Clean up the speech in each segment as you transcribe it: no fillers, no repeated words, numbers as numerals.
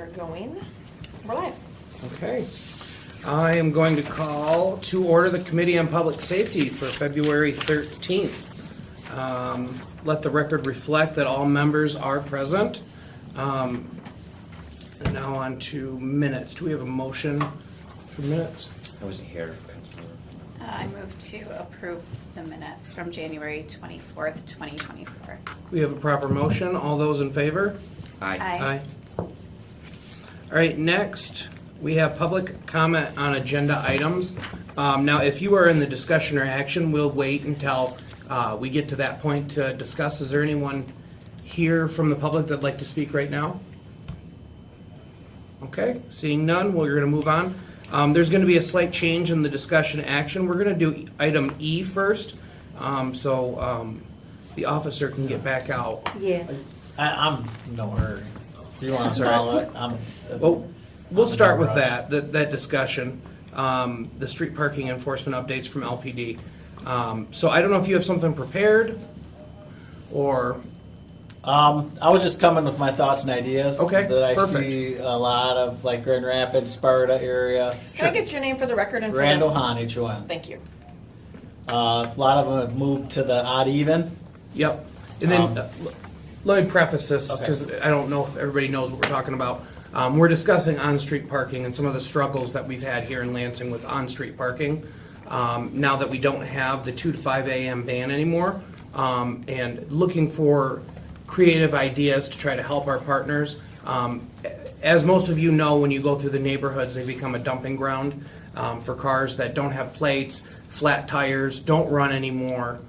are going. We're live. Okay. I am going to call to order the Committee on Public Safety for February 13th. Let the record reflect that all members are present. And now on to minutes. Do we have a motion for minutes? I wasn't here. I move to approve the minutes from January 24th, 2024. We have a proper motion. All those in favor? Aye. All right, next, we have public comment on agenda items. Now, if you are in the discussion or action, we'll wait until we get to that point to discuss. Is there anyone here from the public that'd like to speak right now? Okay, seeing none, we're gonna move on. There's gonna be a slight change in the discussion action. We're gonna do item E first, so the officer can get back out. Yeah. I'm in no hurry. If you want That's to all follow right. it, Well, we'll I'm in start no with rush. that discussion, the street parking enforcement updates from LPD. So I don't know if you have something prepared, or, I was just coming with my thoughts and ideas. Okay, That I perfect. see a lot of, like Grand Rapids, Sparta area. Can I get your name for the record and for Randall the... Hahn, H-O-N. Thank you. A lot of them have moved to the odd even. yep. And then, let me preface this, Okay. because I don't know if everybody knows what we're talking about. We're discussing on-street parking and some of the struggles that we've had here in Lansing with on-street parking. Now that we don't have the 2 to 5 a.m. ban anymore, and looking for creative ideas to try to help our partners. As most of you know, when you go through the neighborhoods, they become a dumping ground for cars that don't have plates, flat tires, don't run anymore.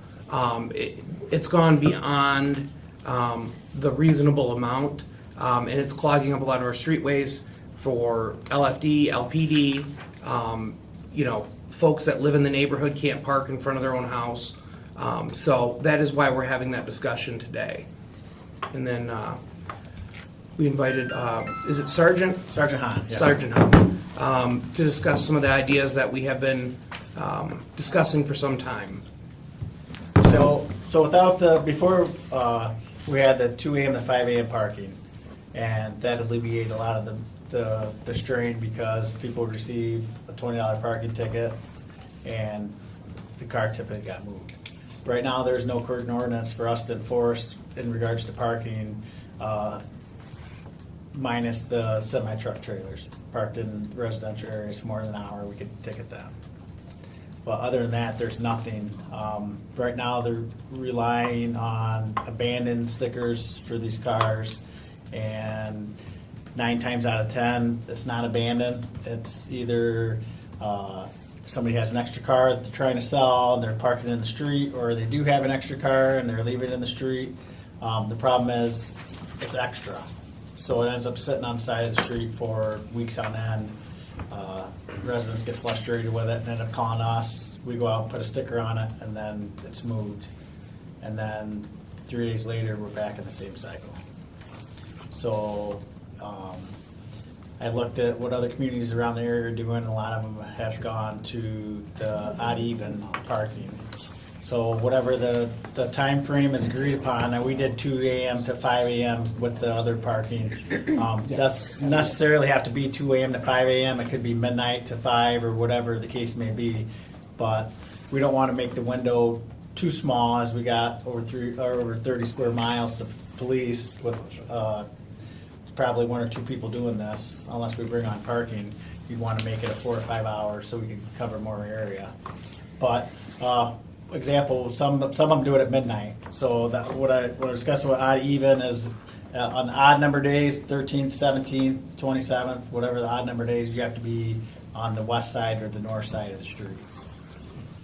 It's gone beyond the reasonable amount, and it's clogging up a lot of our streetways for LFD, LPD. Folks that live in the neighborhood can't park in front of their own house. So that is why we're having that discussion today. And then we invited, is it Sergeant? Sergeant Hahn. yes. Sergeant Hunt, to discuss some of the ideas that we have been discussing for some time. So without before we had the 2 a.m. to 5 a.m. parking, and that alleviated a lot of the strain because people receive a $20 parking ticket and the car typically got moved. Right now, there's no current ordinance for us to enforce in regards to parking, minus the semi-truck trailers parked in residential areas for more than an hour, we could ticket them. But other than that, there's nothing. Right now, they're relying on abandoned stickers for these cars, and 9 times out of 10, it's not abandoned. It's either somebody has an extra car that they're trying to sell and they're parking in the street, or they do have an extra car and they're leaving it in the street. The problem is it's extra, so it ends up sitting on the side of the street for weeks on end. Residents get frustrated with it and end up calling us. We go out and put a sticker on it, and then it's moved. And then 3 days later, we're back in the same cycle. So I looked at what other communities around the area are doing. A lot of them have gone to the odd even parking. So whatever the time frame is agreed upon, and we did 2 a.m. to 5 a.m. with the other parking. Doesn't necessarily have to be 2 a.m. to 5 a.m. It could be midnight to 5 or whatever the case may be. But we don't want to make the window too small, as we got over 30 square miles of police with probably 1 or 2 people doing this. Unless we bring on parking, you'd want to make it a 4 or 5 hours so we can cover more area. But example, some of them do it at midnight. So that what I discussed with odd even is on the odd number days, 13th, 17th, 27th, whatever the odd number days, you have to be on the west side or the north side of the street.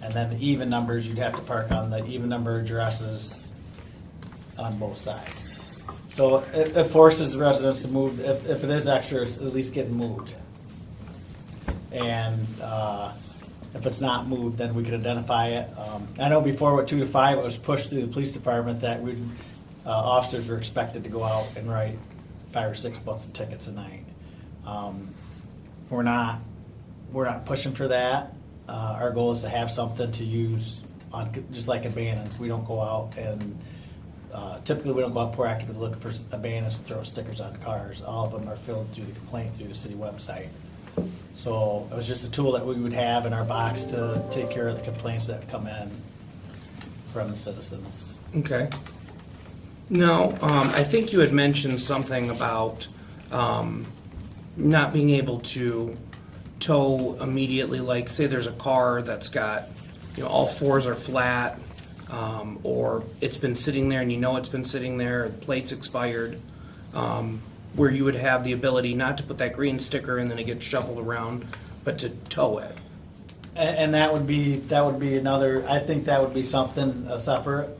And then the even numbers, you'd have to park on the even number addresses on both sides. So it forces residents to move. If it is extra, it's at least getting moved. And if it's not moved, then we could identify it. I know before with 2 to 5, it was pushed through the police department that officers were expected to go out and write 5 or 6 books of tickets a night. We're not pushing for that. Our goal is to have something to use on, just like abandons. We don't go out and Typically, we don't go out proactively looking for abandoned to throw stickers on cars. All of them are filled through the complaint through the city website. So it was just a tool that we would have in our box to take care of the complaints that come in from the citizens. Okay. Now, I think you had mentioned something about not being able to tow immediately, like say there's a car that's got, all fours are flat, or it's been sitting there and it's been sitting there, the plate's expired, where you would have the ability not to put that green sticker and then it gets shuffled around, but to tow it. And that would be another, I think that would be something, a separate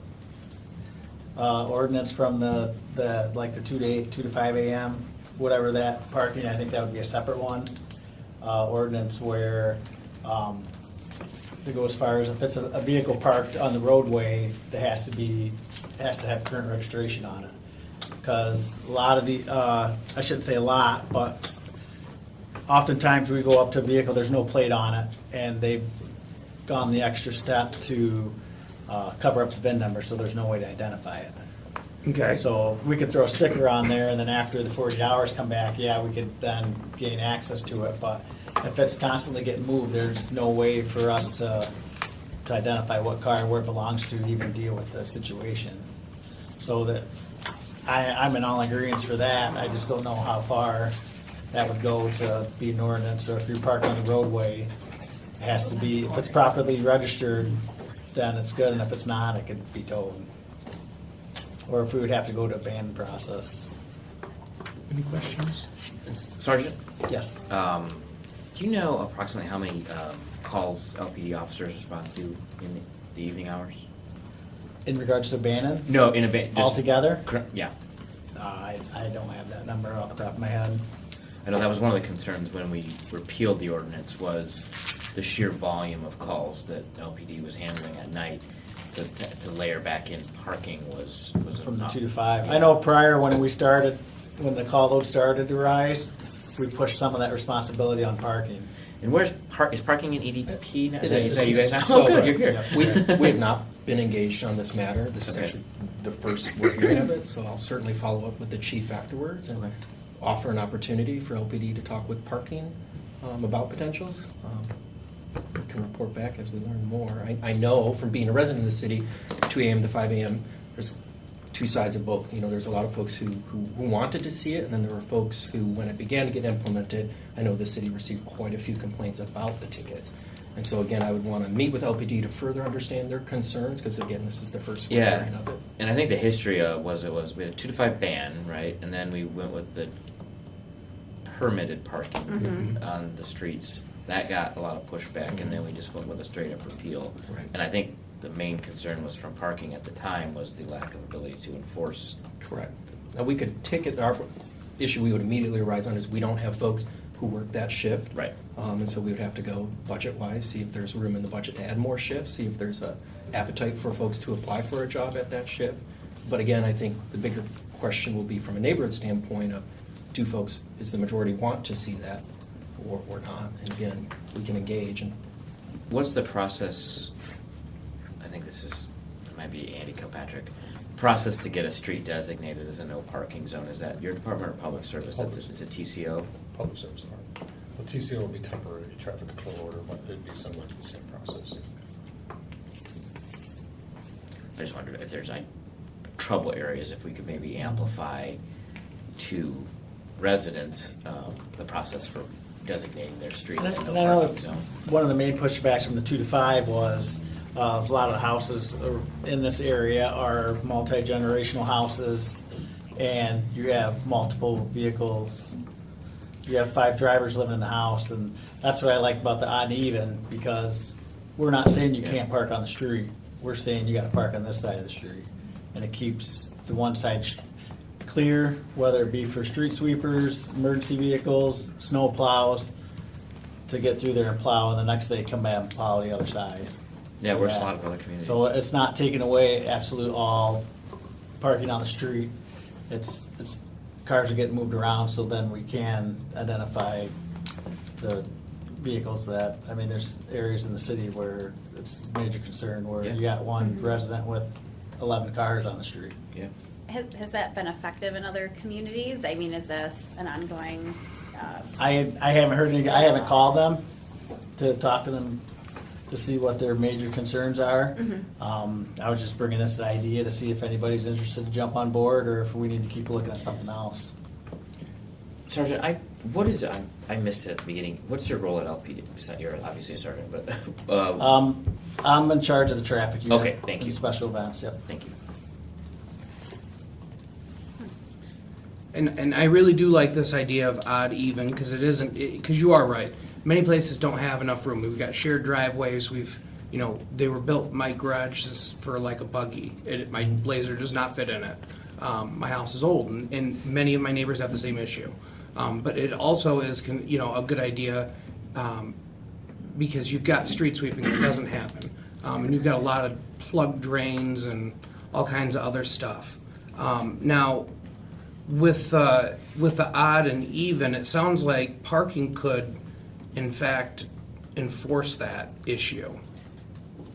ordinance from the 2 to 5 a.m., whatever that parking, I think that would be a separate one. Ordinance where, to go as far as if it's a vehicle parked on the roadway, that has to have current registration on it. Because a lot of the, I shouldn't say a lot, but oftentimes we go up to a vehicle, there's no plate on it, and they've gone the extra step to cover up the VIN number, so there's no way to identify it. Okay. So we could throw a sticker on there, and then after the 40 hours come back, yeah, we could then gain access to it. But if it's constantly getting moved, there's no way for us to identify what car and where it belongs to even deal with the situation. So that I'm in all agreement for that. I just don't know how far that would go to be an ordinance. So if you're parked on the roadway, it has to be, if it's properly registered, then it's good, and if it's not, it could be towed. Or if we would have to go to a ban process. Any questions? Sergeant, Yes. do you know approximately how many calls LPD officers respond to in the evening hours? In regards to Bannon? No, in a just Altogether? Yeah, I don't have that number off the top of my head. I know that was one of the concerns when we repealed the ordinance was the sheer volume of calls that LPD was handling at night. To layer back in parking was From the enough. 2 to 5. Yeah. I know prior when the call load started to rise, we pushed some of that responsibility on parking. And is parking in EDP now? It Is that you guys now? So, Oh, good, you're here. We have not been engaged on this matter. This is Okay. actually the first we're hearing of it, so I'll certainly follow up with the chief afterwards and Okay. offer an opportunity for LPD to talk with parking about potentials. We can report back as we learn more. I know from being a resident of the city, 2 a.m. to 5 a.m., there's two sides of both. There's a lot of folks who wanted to see it, and then there were folks who, when it began to get implemented, I know the city received quite a few complaints about the tickets. And so again, I would want to meet with LPD to further understand their concerns, because again, this is the first we're Yeah, hearing of it. and I think the history was we had a 2 to 5 ban, right, and then we went with the permitted parking on the streets. That got a lot of pushback, and then we just went with a straight up repeal. Right. And I think the main concern was from parking at the time was the lack of ability to enforce. Correct. Now, we could ticket, our issue we would immediately arise on is we don't have folks who work that shift. Right. And so we would have to go budget-wise, see if there's room in the budget to add more shifts, see if there's a appetite for folks to apply for a job at that shift. But again, I think the bigger question will be from a neighborhood standpoint of, is the majority want to see that or not? And again, we can engage and What's the process? I think it might be Andy Kilpatrick. Process to get a street designated as a no parking zone. Is that your department or public service? It's a TCO. Public service department. The TCO will be temporary traffic control order, but it'd be similar to the same process. I just wondered if there's trouble areas, if we could maybe amplify to residents the process for designating their street as a And I no know parking zone. one of the main pushbacks from the 2 to 5 was a lot of the houses in this area are multi-generational houses, and you have multiple vehicles. You have 5 drivers living in the house, and that's what I like about the odd and even, because we're not saying you can't park on the street. We're saying you got to park on this side of the street, and it keeps the one side clear, whether it be for street sweepers, emergency vehicles, snow plows, to get through there and plow, and the next day come back and plow the other side. Yeah, where's a lot of other communities. So it's not taking away absolute all parking on the street. It's cars are getting moved around, so then we can identify the vehicles that, there's areas in the city where it's a major concern, where Yeah. you got one resident with 11 cars on the street. Yeah. Has that been effective in other communities? I mean, is this an ongoing? I haven't heard any, I haven't called them to talk to them to see what their major concerns are. I was just bringing this idea to see if anybody's interested to jump on board or if we need to keep looking at something else. Sergeant, I missed it at the beginning. What's your role at LPD? You're obviously a sergeant, but I'm in charge of the traffic unit. Okay, thank you. and special events, yep. thank you. And I really do like this idea of odd even, because it isn't, because you are right. Many places don't have enough room. We've got shared driveways, they were built, my garage is for like a buggy. My Blazer does not fit in it. My house is old, and many of my neighbors have the same issue. But it also is, a good idea, because you've got street sweeping that doesn't happen. And you've got a lot of plugged drains and all kinds of other stuff. Now, with the odd and even, it sounds like parking could, in fact, enforce that issue.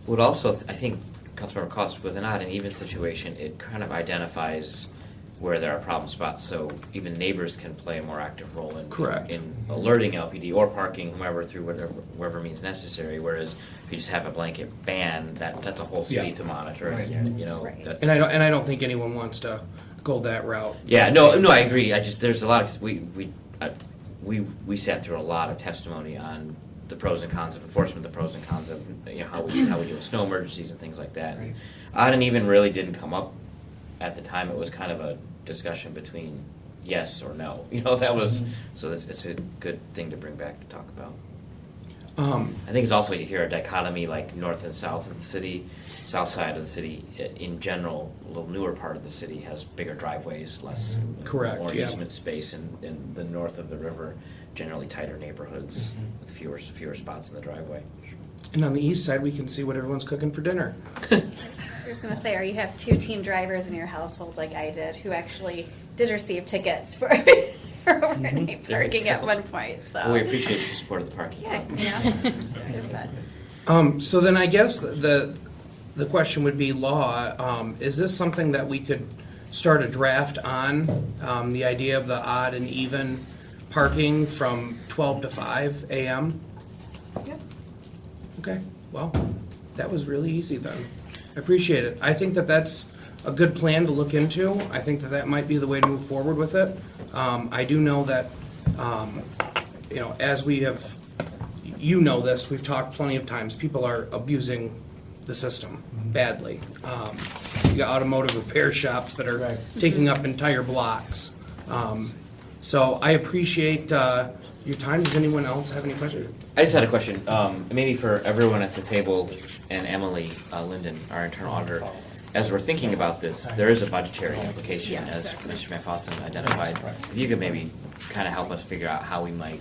Would also, I think, Councilmember Cost, with an odd and even situation, it kind of identifies where there are problem spots, so even neighbors can play a more active role in Correct. in alerting LPD or parking whomever through whatever means necessary. Whereas if you just have a blanket ban, that's a whole city Yeah. to monitor. Right. Right. That's, And I don't think anyone wants to go that route. yeah, no, I agree. There's a lot of we sat through a lot of testimony on the pros and cons of enforcement, the pros and cons of how we deal with snow emergencies and things like that. Right. Odd and even really didn't come up at the time. It was kind of a discussion between yes or no. That was so. It's a good thing to bring back to talk about. I think it's also you hear a dichotomy like north and south of the city. South side of the city, in general, a little newer part of the city has bigger driveways, less Correct, more yeah. easement space, and in the north of the river, generally tighter neighborhoods with fewer spots in the driveway. And on the east side, we can see what everyone's cooking for dinner. I was going to say, or you have two team drivers in your household like I did, who actually did receive tickets for overnight parking at one point. So Well, we appreciate your support of the parking. yeah, fund. but- So then I guess the question would be law. Is this something that we could start a draft on? The idea of the odd and even parking from 12 to 5 a.m.? Yep. Okay, well, that was really easy then. I appreciate it. I think that that's a good plan to look into. I think that that might be the way to move forward with it. I do know that, as we have, this, we've talked plenty of times, people are abusing the system badly. You got automotive repair shops that are Right. taking up entire blocks. So I appreciate your time. Does anyone else have any questions? I just had a question, maybe for everyone at the table and Emily Linden, our internal auditor. As we're thinking about this, there is a budgetary implication, as Mr. Van Fossen identified. If you could maybe kind of help us figure out how we might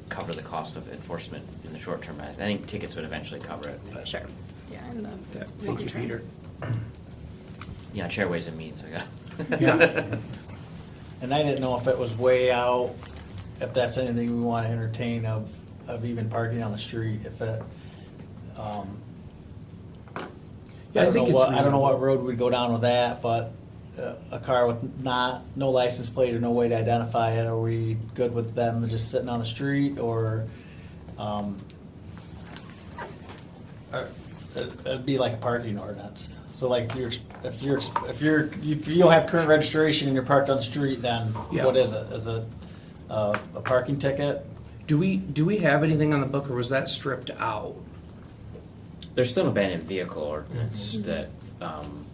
cover the cost of enforcement in the short term. I think tickets would eventually cover it. But, Sure. Yeah, and the Thank you, Peter. yeah, chair ways and means, I got. Yeah. And I didn't know if it was way out, if that's anything we want to entertain of even parking on the street, if it, Yeah, I think it's I don't know what reasonable. road we'd go down with that, but a car with no license plate or no way to identify it, are we good with them just sitting on the street, or, it'd be like a parking ordinance. So like if you don't have current registration and you're parked on the street, then Yeah. what is it? Is it a parking ticket? Do we have anything on the book, or was that stripped out? There's still an abandoned vehicle ordinance that, I'm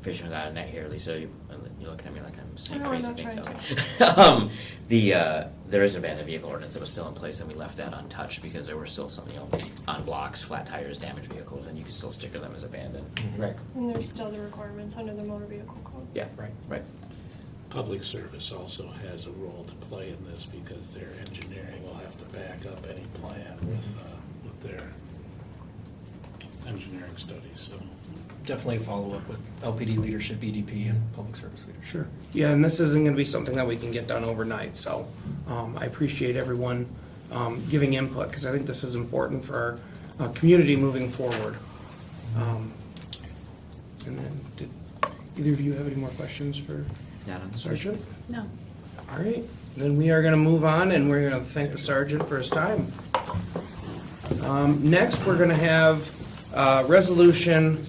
fishing without a net here, Lisa, you're looking at me like I'm saying No, I'm crazy not things. trying Okay. There is an abandoned vehicle ordinance that was still in place, and we left that untouched because there were still some, on blocks, flat tires, damaged vehicles, and you could still sticker them as abandoned. Right. And there's still the requirements under the motor vehicle code. Yeah, right. Public service also has a role to play in this because their engineering will have to back up any plan with their engineering studies, so. Definitely follow up with LPD leadership, EDP, and public service leadership. Sure. Yeah, and this isn't gonna be something that we can get done overnight, so, I appreciate everyone, giving input, because I think this is important for our, community moving forward. And then, did either of you have any more questions for Not on the Sergeant? No. All right, then we are gonna move on, and we're gonna thank the sergeant for his time. Next, we're gonna have a resolution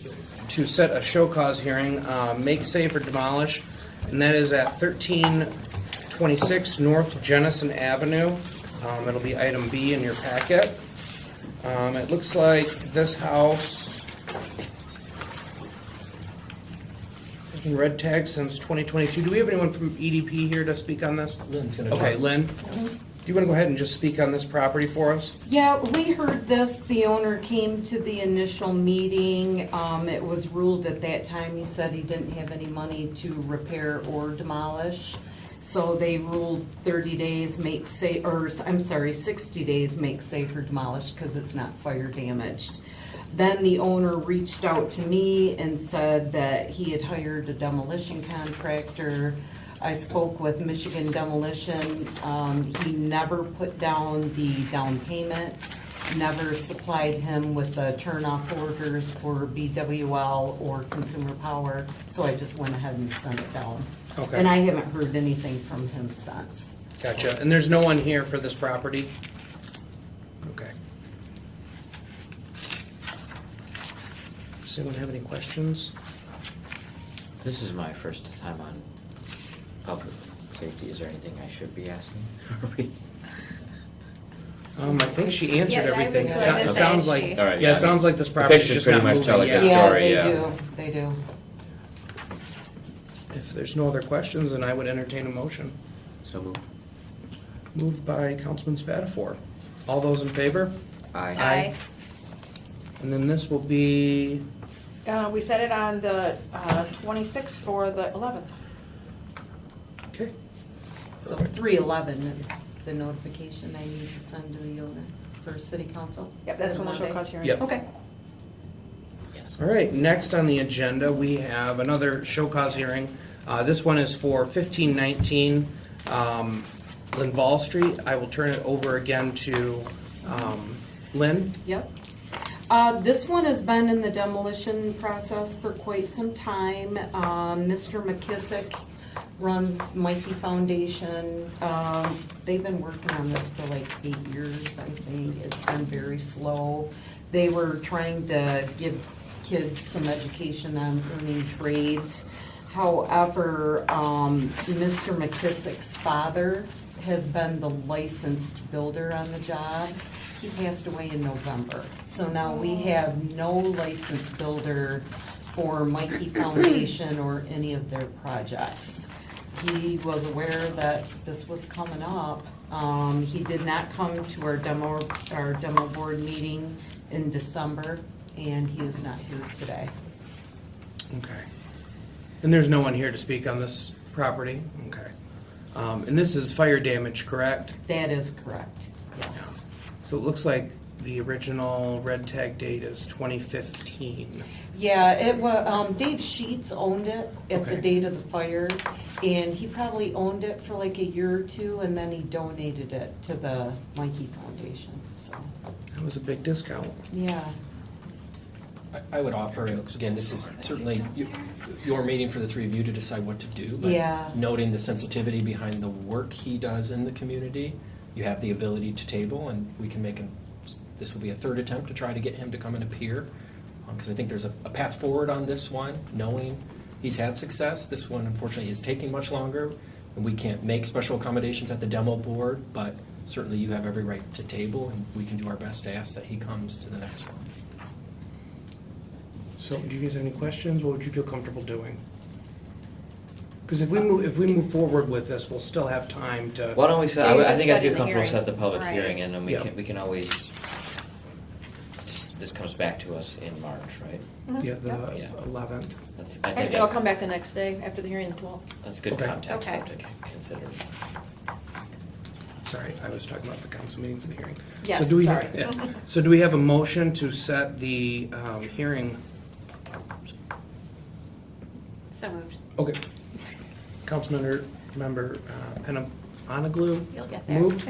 to set a show cause hearing, make safe or demolish, and that is at 1326 North Jennison Avenue. It'll be item B in your packet. It looks like this house has been red tagged since 2022. Do we have anyone from EDP here to speak on this? Lynn's gonna talk. Okay, Lynn, do you want to go ahead and just speak on this property for us? Yeah, we heard this, the owner came to the initial meeting, it was ruled at that time, he said he didn't have any money to repair or demolish. So they ruled 30 days make safe, or, I'm sorry, 60 days make safe or demolish, because it's not fire damaged. Then the owner reached out to me and said that he had hired a demolition contractor. I spoke with Michigan Demolition. He never put down the down payment, never supplied him with the turn-off orders for BWL or Consumer Power, so I just went ahead and sent it down. Okay. And I haven't heard anything from him since. Gotcha. And there's no one here for this property? Okay. Does anyone have any questions? This is my first time on public safety. Is there anything I should be asking? I think she answered Yeah, I was everything. It going to it say sounds she- like, All right, yeah, yeah. it sounds like this The property's pictures just pretty not much moving tell a yet. good Yeah, story, they yeah. do, they do. If there's no other questions, then I would entertain a motion. So moved. Moved by Councilman Spatafor. All those in favor? Aye. And then this will be, We set it on the 26th for the 11th. okay, So 311 is the notification I need to send to the owner for city council? Yep, that's Is it when the show Monday? cause hearing. Yep. Okay. Yes. all right, next on the agenda, we have another show cause hearing. This one is for 1519 Linval Street. I will turn it over again to Lynn. Yep. This one has been in the demolition process for quite some time. Mr. McKissick runs Mikey Foundation. They've been working on this for like 8 years, I think. It's been very slow. They were trying to give kids some education on earning trades. However, Mr. McKissick's father has been the licensed builder on the job. He passed away in November. So now we have no licensed builder for Mikey Foundation or any of their projects. He was aware that this was coming up. He did not come to our demo board meeting in December, and he is not here today. Okay. And there's no one here to speak on this property? Okay. And this is fire damage, correct? That is correct, yes. So it looks like the original red tag date is 2015. Yeah, it was, Dave Sheets owned it at the Okay. date of the fire, and he probably owned it for like a year or two, and then he donated it to the Mikey Foundation, so, That was a big discount. yeah. I would offer, again, this is certainly your meeting for the three of you to decide what to do. But Yeah. noting the sensitivity behind the work he does in the community, you have the ability to table, and we can make this will be a third attempt to try to get him to come and appear. Because I think there's a path forward on this one, knowing he's had success. This one unfortunately is taking much longer, and we can't make special accommodations at the demo board, but certainly you have every right to table, and we can do our best to ask that he comes to the next one. So do you guys have any questions? What would you feel comfortable doing? Because if we move forward with this, we'll still have time to. Why don't we set, Yeah, you're I just think I'd setting feel the comfortable hearing. set the public Right. hearing, and then Yeah. we can always, this comes back to us in March, right? Yeah, the Yeah. 11th. That's, I think it'll come back the next day after the hearing, the 12th. That's good Okay. context Okay. to consider. Sorry, I was talking about the council meeting for the hearing. Yes, So do we- sorry. yeah. So do we have a motion to set the hearing? So moved. Okay. Councilmember Penna-Onaglu? You'll get there. Moved?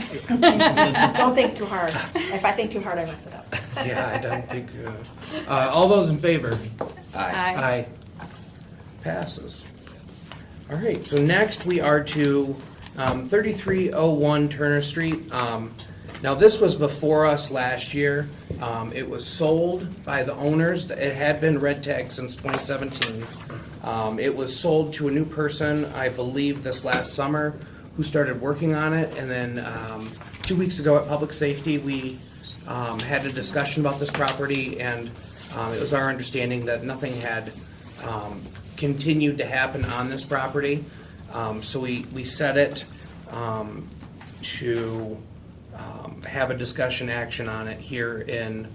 Don't think too hard. If I think too hard, I mess it up. Yeah, I don't think, all those in favor? Aye. Aye. Passes. All right, so next we are to 3301 Turner Street. Now, this was before us last year. It was sold by the owners. It had been red tagged since 2017. It was sold to a new person, I believe, this last summer, who started working on it. And then 2 weeks ago at Public Safety, we had a discussion about this property, and it was our understanding that nothing had continued to happen on this property. So we set it to have a discussion action on it here in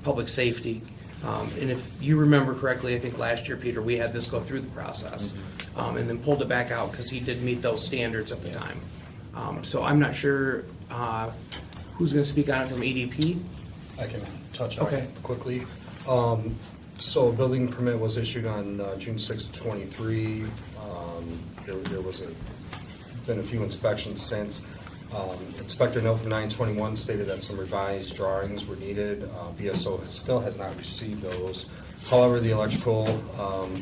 Public Safety. And if you remember correctly, I think last year, Peter, we had this go through the process and then pulled it back out because he did meet those standards at the time. So I'm not sure who's going to speak on it from EDP. I can touch on Okay. it quickly. So a building permit was issued on June 6th, 23. There was been a few inspections since. Inspector note from 9/21 stated that some revised drawings were needed. BSO still has not received those. However, the electrical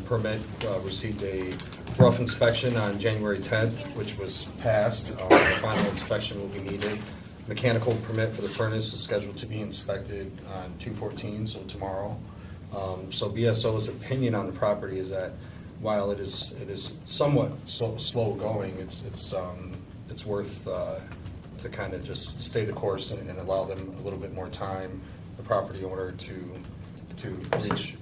permit received a rough inspection on January 10th, which was passed. The final inspection will be needed. Mechanical permit for the furnace is scheduled to be inspected on 2/14, so tomorrow. So BSO's opinion on the property is that while it is somewhat slow going, it's worth to kind of just stay the course and allow them a little bit more time, the property owner, to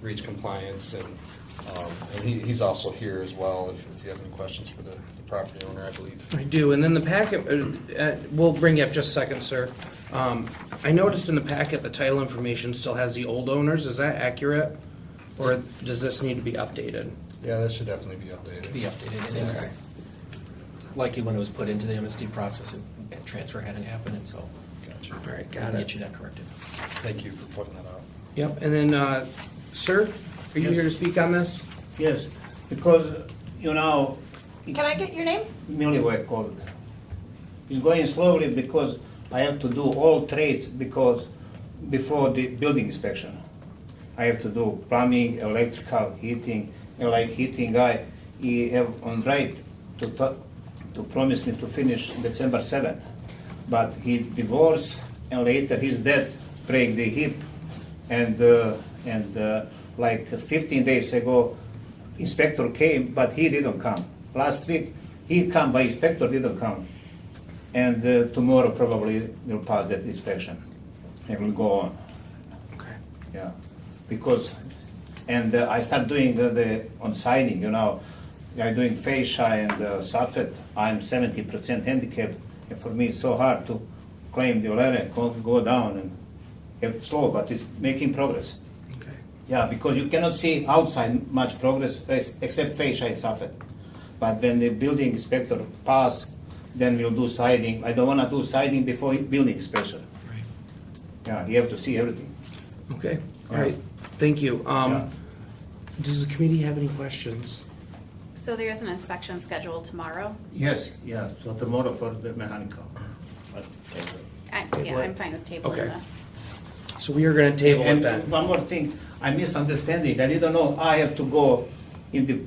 reach compliance. And he's also here as well if you have any questions for the property owner, I believe. I do, and then the packet, we'll bring you up just a second, sir. I noticed in the packet, the title information still has the old owners. Is that accurate? Or does this need to be updated? Yeah, that should definitely be updated. Be updated. And it's Okay. likely when it was put into the MSD process, and transfer hadn't happened, and so Gotcha. All right, we'll got get it. you that corrected. Thank you for pointing that out. Yep, and then, sir, are you here to speak on this? Yes, because, you know, Can I get your name? Milliway called. It's going slowly because I have to do all trades because before the building inspection. I have to do plumbing, electrical, heating, and like heating guy, he have on right to promise me to finish December 7. But he divorced and later his dad break the hip and like 15 days ago, inspector came, but he didn't come. Last week, he come, but inspector didn't come. And tomorrow probably will pass that inspection. It will go on, Okay. yeah. Because, and I start doing the on siding, you know, I'm doing fascia and soffit. I'm 70% handicapped, and for me it's so hard to climb the ladder, go down, and it's slow, but it's making progress. Okay. Yeah, because you cannot see outside much progress except fascia and soffit. But when the building inspector pass, then we'll do siding. I don't want to do siding before building inspection. Right. Yeah, you have to see everything. Okay, all Yeah. right, thank you. Yeah. Does the committee have any questions? So there is an inspection scheduled tomorrow? Yes, yeah, so tomorrow for the mechanical. Yeah, I'm fine with tabling Okay. this. So we are gonna table it And then. one more thing, I'm misunderstanding, I didn't know I have to go in the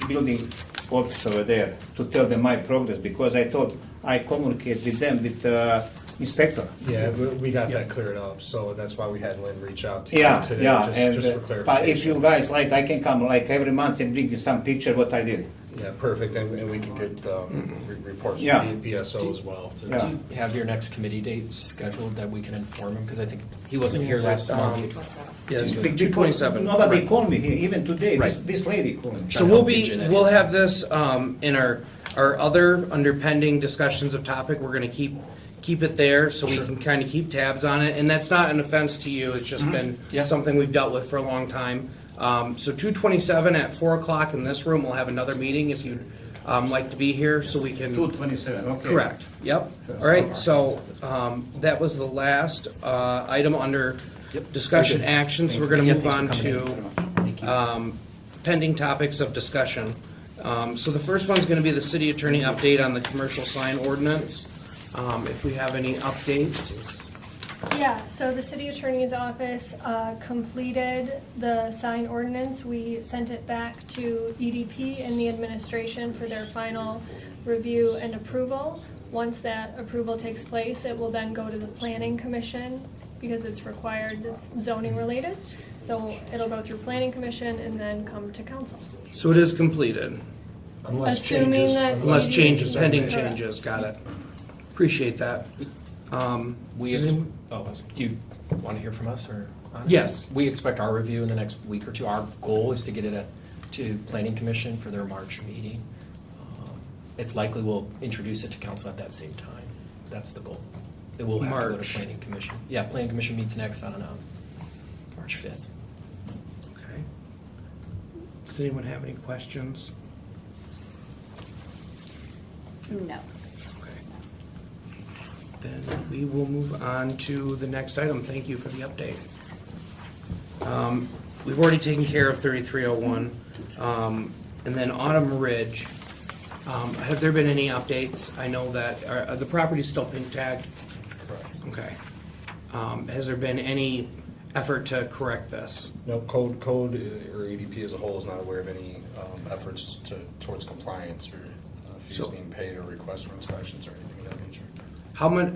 building office over there to tell them my progress, because I thought I communicate with them, with inspector. Yeah, we got that cleared up, so that's why we had Lynn reach out to you Yeah, today, yeah, just and, for but clarification. if you guys like, I can come like every month and bring you some picture what I did. Yeah, perfect, and we can get reports Yeah. from the BSO as well. to- Yeah. Do you have your next committee date scheduled that we can inform him? Because I think he wasn't here last month. Yes, Because 227. Nobody Right. called me here, even today, Right. this lady called me. So Trying to we'll help get you that we'll info. have this in our other, under pending discussions of topic, we're gonna keep it there so we can kind of keep tabs on it. And that's not an offense to you, it's just been Yeah. something we've dealt with for a long time. So 227 at 4 o'clock in this room, we'll have another meeting if you'd like to be here, so we can. 227, okay. Correct, yep. All right, so that was the last item under discussion Very good. action, so we're Thank gonna you. move Yeah, on thanks for coming to pending topics of discussion. So the first one's gonna be the city attorney update on the commercial sign ordinance. If we have any updates. Yeah, so the city attorney's office completed the sign ordinance. We sent it back to EDP and the administration for their final review and approval. Once that approval takes place, it will then go to the planning commission because it's required, it's zoning related. So it'll go through planning commission and then come to council. So it is completed, Unless Assuming changes. that unless EDP changes, pending Correct. changes, got it. Appreciate that. We, Does anyone- do you want to hear from us or? Yes. We expect our review in the next week or two. Our goal is to get it to Planning Commission for their March meeting. It's likely we'll introduce it to council at that same time. That's the goal. It will have to go March. to Planning Commission. Yeah, Planning Commission meets next on March 5th. Okay. Does anyone have any questions? No. Okay. Then we will move on to the next item. Thank you for the update. We've already taken care of 3301. And then Autumn Ridge, have there been any updates? I know that, are the properties still pink tagged? Correct. Okay. Has there been any effort to correct this? No, code or EDP as a whole is not aware of any efforts towards compliance or fees So- being paid or requests for inspections or anything of that nature. How much,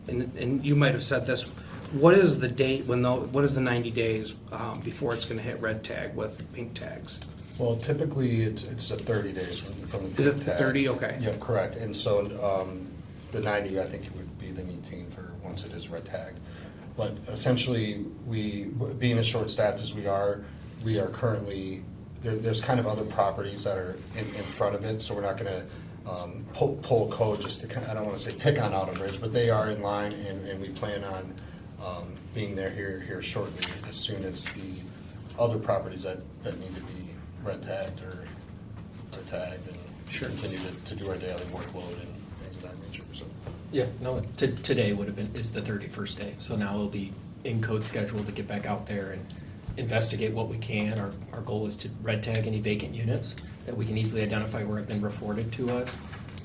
and you might have said this, what is the date what is the 90 days before it's gonna hit red tag with pink tags? Well, typically, it's a 30 days from the. Is it tag. 30? Okay. Yeah, correct. And so the 90, I think it would be the 18 for once it is red tagged. But essentially, being as short-staffed as we are currently, there's kind of other properties that are in front of it, so we're not going to pull code just to, I don't want to say pick on Autumn Ridge, but they are in line, and we plan on being there here shortly as soon as the other properties that need to be red tagged or tagged and Sure. continue to do our daily workload and things of that nature. So Yeah, no, today is the 31st day, so now it'll be in code scheduled to get back out there and investigate what we can. Our goal is to red tag any vacant units that we can easily identify where have been reported to us.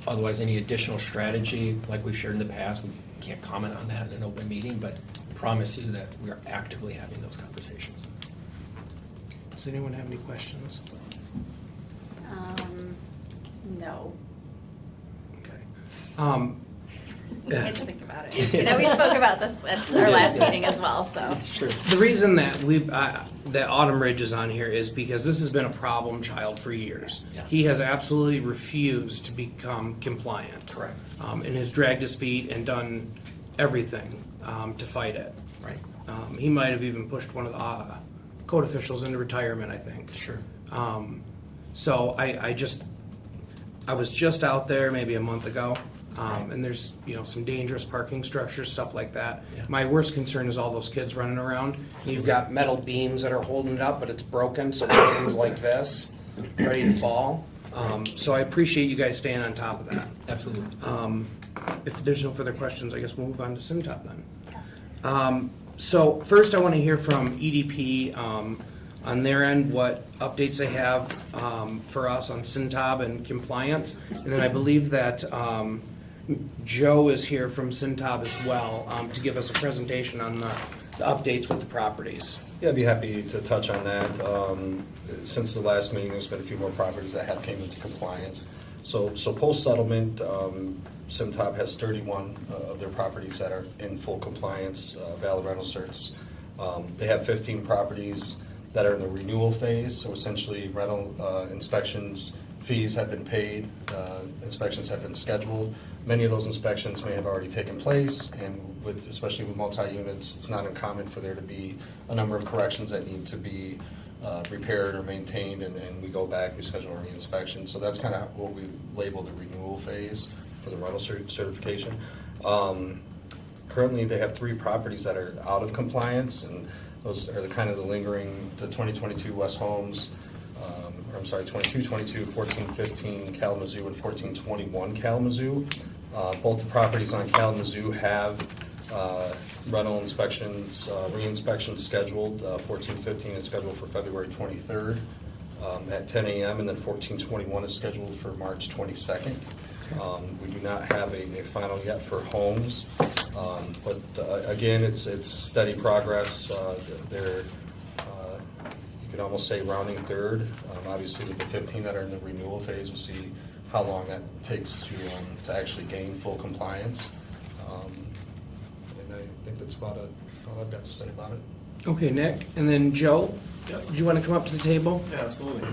Otherwise, any additional strategy, like we've shared in the past, we can't comment on that in an open meeting, but promise you that we are actively having those conversations. Does anyone have any questions? No. Okay. I had to think about it. You know, we spoke about this at our last meeting as well, so. Sure. The reason that that Autumn Ridge is on here is because this has been a problem child for years. Yeah. He has absolutely refused to become compliant. Correct. And has dragged his feet and done everything to fight it. Right. He might have even pushed one of the code officials into retirement, I think. Sure. So I was just out there maybe a month ago, Right. and there's, some dangerous parking structures, stuff like that. Yeah. My worst concern is all those kids running around. You've got metal beams that are holding it up, but it's broken, so things like this, ready to fall. So I appreciate you guys staying on top of that. Absolutely. If there's no further questions, I guess we'll move on to Simtop then. So first I want to hear from EDP on their end, what updates they have for us on Cintab and compliance. And then I believe that Joe is here from Cintab as well to give us a presentation on the updates with the properties. yeah, I'd be happy to touch on that. Since the last meeting, there's been a few more properties that have came into compliance. So post-settlement, Simtop has 31 of their properties that are in full compliance, valid rental certs. They have 15 properties that are in the renewal phase, so essentially rental inspections, fees have been paid, inspections have been scheduled. Many of those inspections may have already taken place, and especially with multi-units, it's not uncommon for there to be a number of corrections that need to be repaired or maintained, and we go back, we schedule a re-inspection. So that's kind of what we label the renewal phase for the rental certification. Currently, they have 3 properties that are out of compliance, and those are the lingering, the 2022 West Homes, 2222, 1415 Kalamazoo, and 1421 Kalamazoo. Both the properties on Kalamazoo have rental inspections, re-inspections scheduled. 1415 is scheduled for February 23rd. at 10 a.m., and then 1421 is scheduled for March 22nd. We do not have a final yet for homes, but again, it's steady progress. They're you could almost say rounding third. Obviously, with the 15 that are in the renewal phase, we'll see how long that takes to actually gain full compliance. And I think that's about all I've got to say about it. Okay, Nick, and then Joe, do you want to come up to the table? Yeah, absolutely.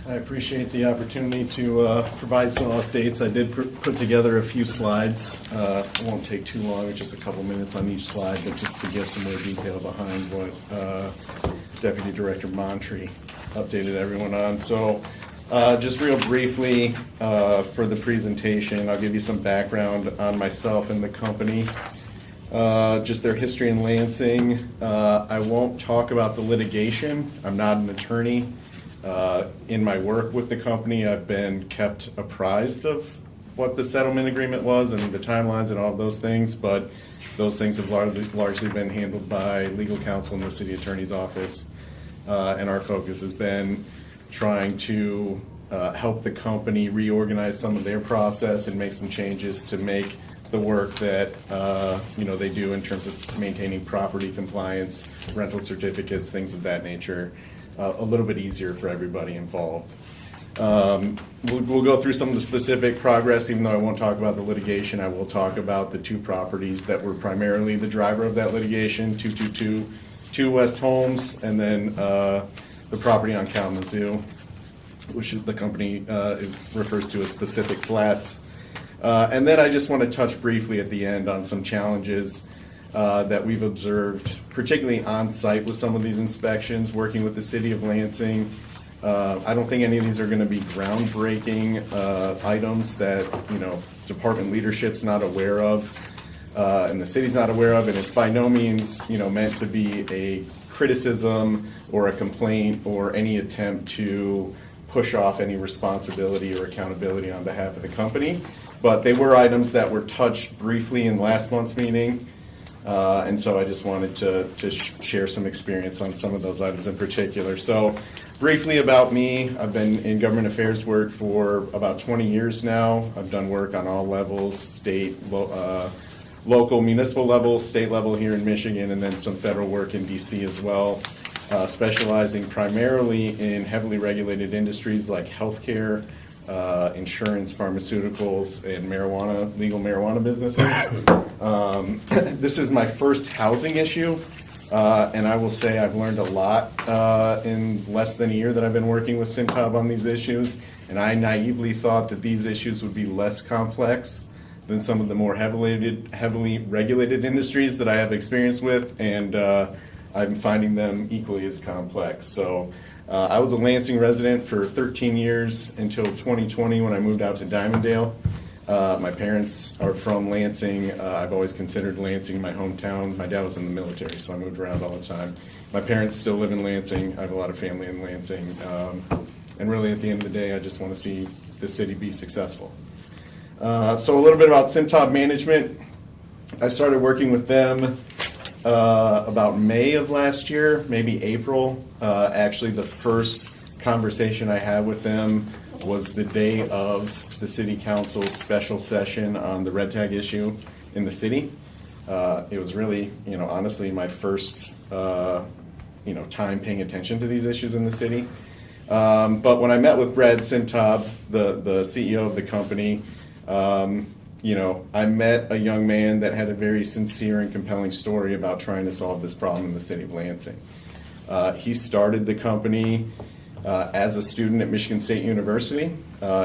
I appreciate the opportunity to provide some updates. I did put together a few slides. It won't take too long, just a couple minutes on each slide, but just to get some more detail behind what Deputy Director Montry updated everyone on. So just real briefly for the presentation, I'll give you some background on myself and the company. Just their history in Lansing. I won't talk about the litigation. I'm not an attorney. In my work with the company, I've been kept apprised of what the settlement agreement was and the timelines and all of those things, but those things have largely been handled by legal counsel in the city attorney's office. And our focus has been trying to help the company reorganize some of their process and make some changes to make the work that they do in terms of maintaining property compliance, rental certificates, things of that nature, a little bit easier for everybody involved. We'll go through some of the specific progress, even though I won't talk about the litigation. I will talk about the two properties that were primarily the driver of that litigation, 222 West Holmes, and then the property on Kalamazoo, which the company refers to as Pacific Flats. And then I just want to touch briefly at the end on some challenges that we've observed, particularly on site with some of these inspections, working with the city of Lansing. I don't think any of these are going to be groundbreaking items that department leadership's not aware of, and the city's not aware of, and it's by no means meant to be a criticism or a complaint or any attempt to push off any responsibility or accountability on behalf of the company. But they were items that were touched briefly in last month's meeting. And so I just wanted to share some experience on some of those items in particular. So briefly about me, I've been in government affairs work for about 20 years now. I've done work on all levels, state, local, municipal level, state level here in Michigan, and then some federal work in DC as well, specializing primarily in heavily regulated industries like healthcare, insurance, pharmaceuticals, and legal marijuana businesses. This is my first housing issue, and I will say I've learned a lot in less than a year that I've been working with Cintab on these issues, and I naively thought that these issues would be less complex than some of the more heavily regulated industries that I have experience with, and I'm finding them equally as complex. So I was a Lansing resident for 13 years until 2020 when I moved out to Dimondale. My parents are from Lansing. I've always considered Lansing my hometown. My dad was in the military, so I moved around all the time. My parents still live in Lansing. I have a lot of family in Lansing. And really, at the end of the day, I just want to see the city be successful. So a little bit about Cintab Management. I started working with them about May of last year, maybe April. Actually, the first conversation I had with them was the day of the city council's special session on the red tag issue in the city. It was really, honestly, my first, time paying attention to these issues in the city. But when I met with Brad Cintab, the CEO of the company, I met a young man that had a very sincere and compelling story about trying to solve this problem in the city of Lansing. He started the company as a student at Michigan State University.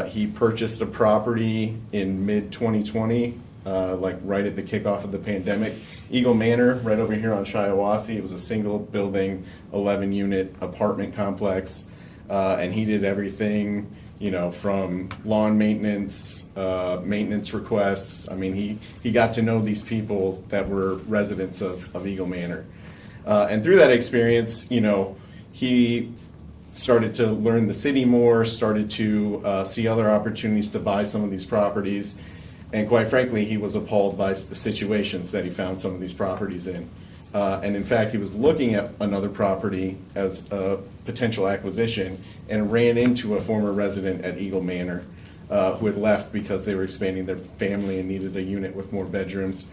He purchased a property in mid-2020, right at the kickoff of the pandemic. Eagle Manor, right over here on Shiawassee. It was a single building, 11-unit apartment complex. And he did everything, from lawn maintenance, maintenance requests. I mean, he got to know these people that were residents of Eagle Manor. And through that experience, he started to learn the city more, started to see other opportunities to buy some of these properties. And quite frankly, he was appalled by the situations that he found some of these properties in. And in fact, he was looking at another property as a potential acquisition and ran into a former resident at Eagle Manor who had left because they were expanding their family and needed a unit with more bedrooms.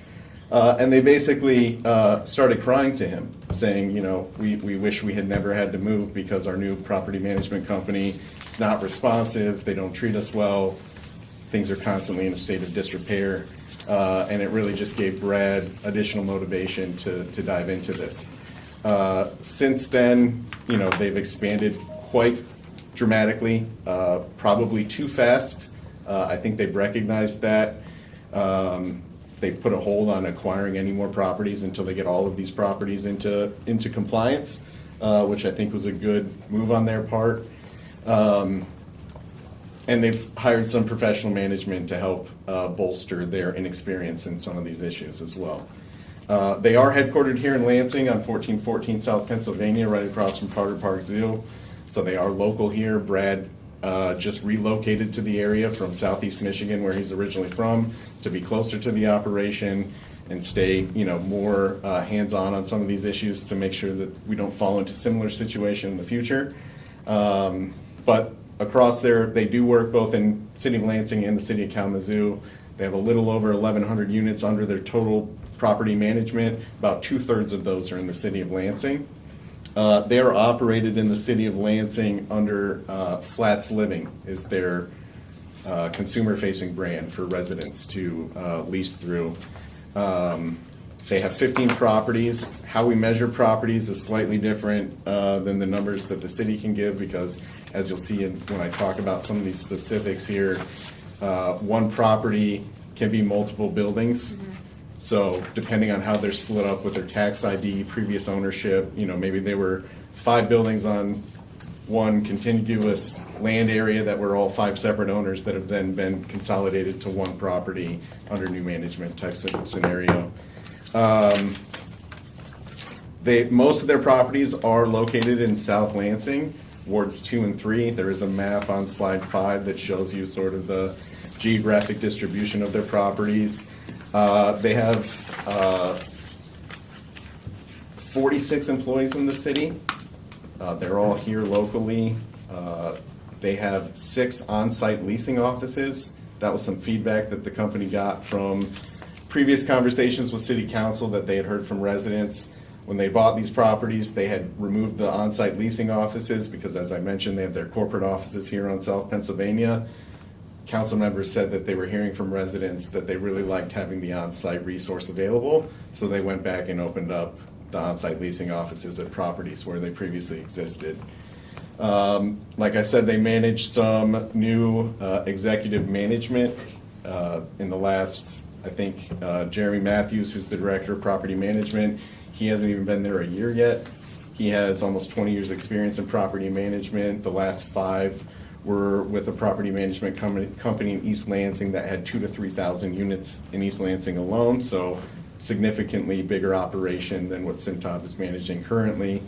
And they basically started crying to him, saying, you know, we wish we had never had to move because our new property management company is not responsive, they don't treat us well, things are constantly in a state of disrepair. And it really just gave Brad additional motivation to dive into this. Since then, you know, they've expanded quite dramatically, probably too fast. I think they've recognized that. They've put a hold on acquiring any more properties until they get all of these properties into compliance, which I think was a good move on their part. And they've hired some professional management to help bolster their inexperience in some of these issues as well. They are headquartered here in Lansing on 1414 South Pennsylvania, right across from Carter Park Zoo. So they are local here. Brad just relocated to the area from Southeast Michigan, where he's originally from, to be closer to the operation and stay, you know, more hands-on on some of these issues to make sure that we don't fall into similar situation in the future. But across there, they do work both in City of Lansing and the City of Kalamazoo. They have a little over 1,100 units under their total property management. About 2/3 of those are in the City of Lansing. They are operated in the City of Lansing under Flats Living is their consumer-facing brand for residents to lease through. They have 15 properties. How we measure properties is slightly different than the numbers that the city can give, because as you'll see when I talk about some of these specifics here, one property can be multiple buildings. So depending on how they're split up with their tax ID, previous ownership, you know, maybe they were 5 buildings on one contiguous land area that were all 5 separate owners that have then been consolidated to one property under new management type scenario. Most of their properties are located in South Lansing, wards 2 and 3. There is a map on slide 5 that shows you sort of the geographic distribution of their properties. They have 46 employees in the city. They're all here locally. They have 6 on-site leasing offices. That was some feedback that the company got from previous conversations with city council that they had heard from residents. When they bought these properties, they had removed the on-site leasing offices because, as I mentioned, they have their corporate offices here on South Pennsylvania. Council members said that they were hearing from residents that they really liked having the on-site resource available, so they went back and opened up the on-site leasing offices at properties where they previously existed. Like I said, they managed some new executive management in the last, I think, Jeremy Matthews, who's the director of property management, he hasn't even been there a year yet. He has almost 20 years experience in property management. The last 5 were with a property management company in East Lansing that had 2,000 to 3,000 units in East Lansing alone, so significantly bigger operation than what Simtop is managing currently.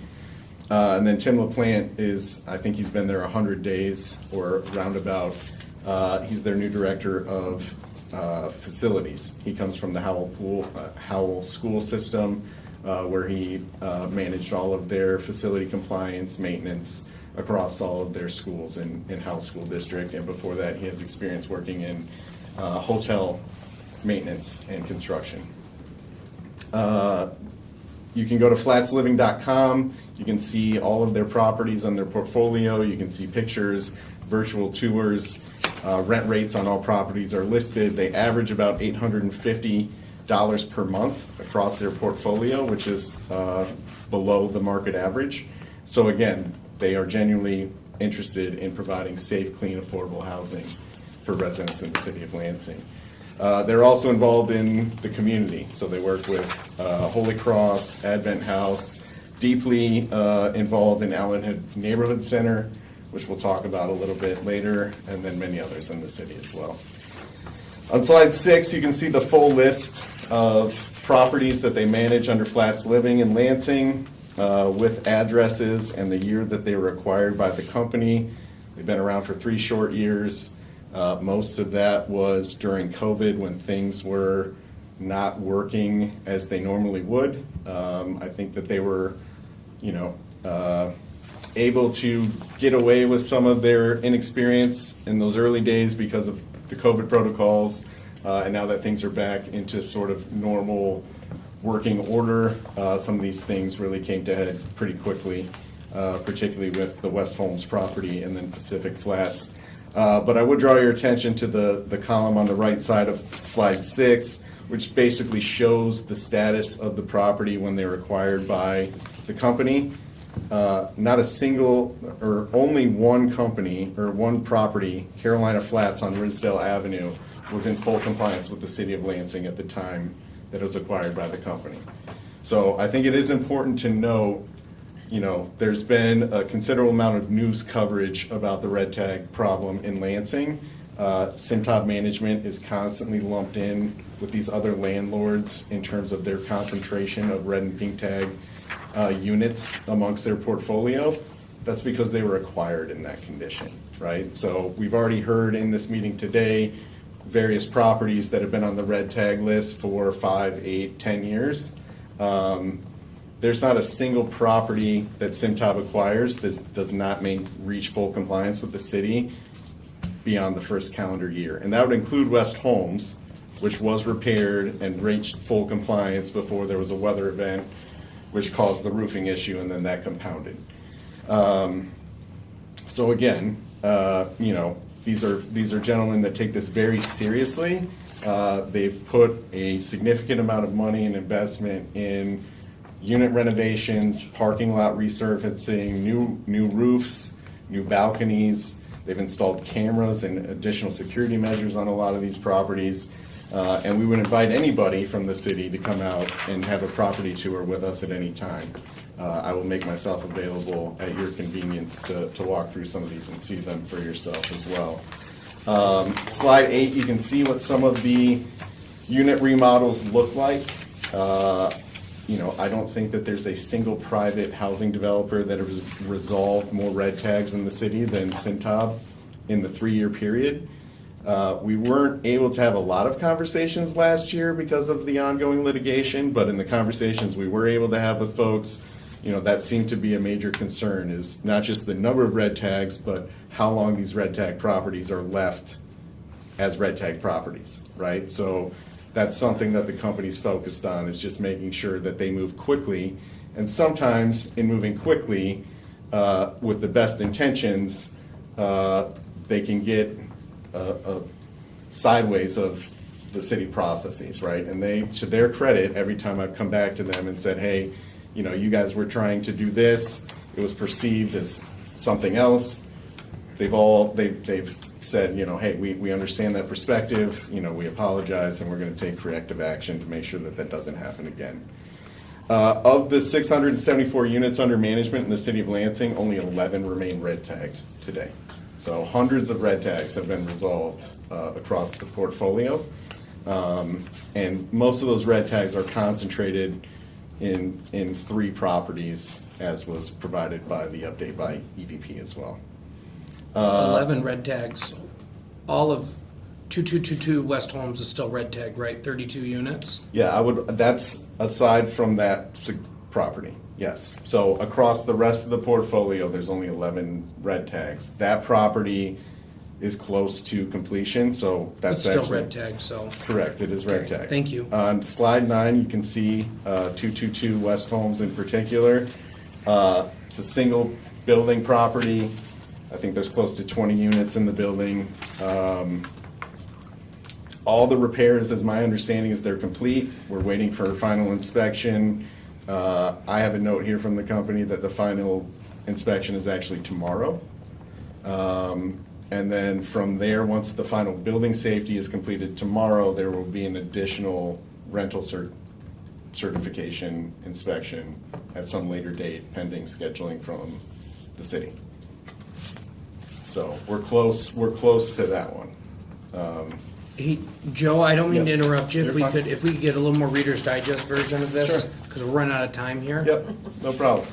And then Tim LaPlante is, I think he's been there 100 days or roundabout. He's their new director of facilities. He comes from the Howell school system, where he managed all of their facility compliance, maintenance across all of their schools in Howell School District. And before that, he has experience working in hotel maintenance and construction. You can go to flatsliving.com. You can see all of their properties on their portfolio. You can see pictures, virtual tours. Rent rates on all properties are listed. They average about $850 per month across their portfolio, which is below the market average. So again, they are genuinely interested in providing safe, clean, affordable housing for residents in the city of Lansing. They're also involved in the community, so they work with Holy Cross, Advent House, deeply involved in Allen Neighborhood Center, which we'll talk about a little bit later, and then many others in the city as well. On slide 6, you can see the full list of properties that they manage under Flats Living in Lansing, with addresses and the year that they were acquired by the company. They've been around for 3 short years. Most of that was during COVID when things were not working as they normally would. I think that they were, you know, able to get away with some of their inexperience in those early days because of the COVID protocols. And now that things are back into sort of normal working order, some of these things really came to head pretty quickly, particularly with the West Holmes property and then Pacific Flats. But I would draw your attention to the column on the right side of slide 6, which basically shows the status of the property when they were acquired by the company. Not a single, or only one company, or one property, Carolina Flats on Ridsdale Avenue, was in full compliance with the city of Lansing at the time that it was acquired by the company. So I think it is important to note, you know, there's been a considerable amount of news coverage about the red tag problem in Lansing. Simtob Management is constantly lumped in with these other landlords in terms of their concentration of red and pink tag units amongst their portfolio. That's because they were acquired in that condition, right? So we've already heard in this meeting today various properties that have been on the red tag list for 5, 8, 10 years. There's not a single property that Simtob acquires that does not reach full compliance with the city beyond the first calendar year. And that would include West Holmes, which was repaired and reached full compliance before there was a weather event which caused the roofing issue, and then that compounded. So again, you know, these are gentlemen that take this very seriously. They've put a significant amount of money and investment in unit renovations, parking lot resurfacing, new roofs, new balconies. They've installed cameras and additional security measures on a lot of these properties. And we would invite anybody from the city to come out and have a property tour with us at any time. I will make myself available at your convenience to walk through some of these and see them for yourself as well. Slide 8, you can see what some of the unit remodels look like. You know, I don't think that there's a single private housing developer that has resolved more red tags in the city than Simtob in the 3-year period. We weren't able to have a lot of conversations last year because of the ongoing litigation, but in the conversations we were able to have with folks, you know, that seemed to be a major concern, is not just the number of red tags, but how long these red tag properties are left as red tag properties, right? So that's something that the company's focused on, is just making sure that they move quickly. And sometimes in moving quickly, with the best intentions, they can get sideways of the city processes, right? And they, to their credit, every time I've come back to them and said, hey, you know, you guys were trying to do this, it was perceived as something else, they've said, you know, hey, we understand that perspective, you know, we apologize, and we're going to take corrective action to make sure that that doesn't happen again. Of the 674 units under management in the city of Lansing, only 11 remain red tagged today. So hundreds of red tags have been resolved across the portfolio. And most of those red tags are concentrated in 3 properties, as was provided by the update by EDP as well. 11 red tags. All of 2222 West Holmes is still red tagged, right? 32 units? Yeah, that's aside from that property, yes. So across the rest of the portfolio, there's only 11 red tags. That property is close to completion, so that's It's still actually red tagged, so. correct. It is red Okay, tagged. thank you. On slide 9, you can see 222 West Holmes in particular. It's a single building property. I think there's close to 20 units in the building. All the repairs, as my understanding, is they're complete. We're waiting for final inspection. I have a note here from the company that the final inspection is actually tomorrow. And then from there, once the final building safety is completed tomorrow, there will be an additional rental certification inspection at some later date, pending scheduling from the city. So we're close to that one. Hey, Joe, I don't mean to Yeah. interrupt you. You're fine. If we could get a little more Reader's Digest version of this, Sure. because we're running out of time here. Yep, no problem.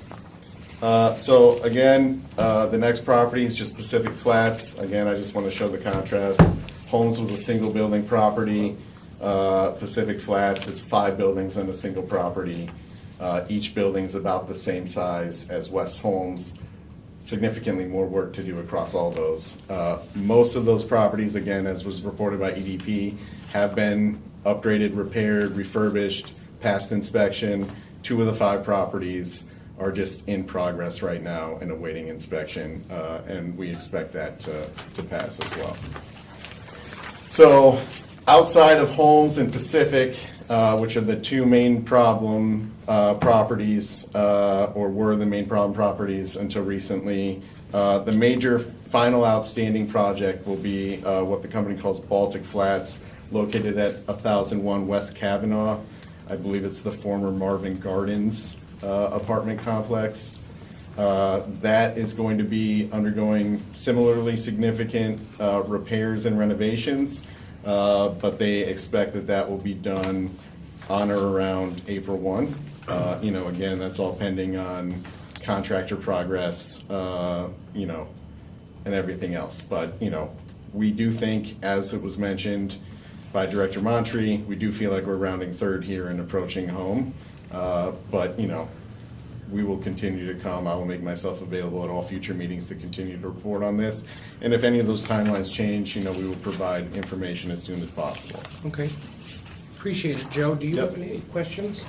So again, the next property is just Pacific Flats. Again, I just want to show the contrast. Holmes was a single building property. Pacific Flats is 5 buildings on a single property. Each building's about the same size as West Holmes. Significantly more work to do across all those. Most of those properties, again, as was reported by EDP, have been upgraded, repaired, refurbished, passed inspection. 2 of the 5 properties are just in progress right now and awaiting inspection, and we expect that to pass as well. So outside of Holmes and Pacific, which are the 2 main problem properties, or were the main problem properties until recently, the major final outstanding project will be what the company calls Baltic Flats, located at 1001 West Kavanaugh. I believe it's the former Marvin Gardens apartment complex. That is going to be undergoing similarly significant repairs and renovations, but they expect that that will be done on or around April 1. Again, that's all pending on contractor progress, and everything else. But, we do think, as it was mentioned by Director Montry, we do feel like we're rounding third here and approaching home. But, we will continue to come. I will make myself available at all future meetings to continue to report on this. And if any of those timelines change, we will provide information as soon as possible. Okay. Appreciate it. Joe, do you Yep. have any questions?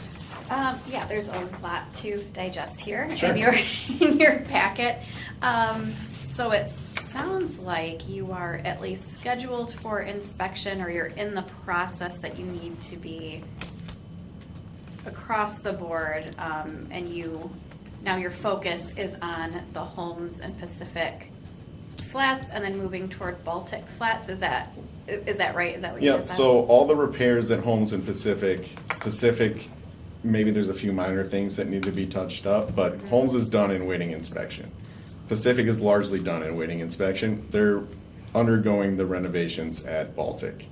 Yeah, there's a lot to digest here Sure. in your packet. So it sounds like you are at least scheduled for inspection, or you're in the process that you need to be across the board, and now your focus is on the Holmes and Pacific Flats, and then moving toward Baltic Flats. Is that right? Is that what you Yeah, just said? so all the repairs at Holmes and Pacific, maybe there's a few minor things that need to be touched up, but Holmes is done in waiting inspection. Pacific is largely done in waiting inspection. They're undergoing the renovations at Baltic.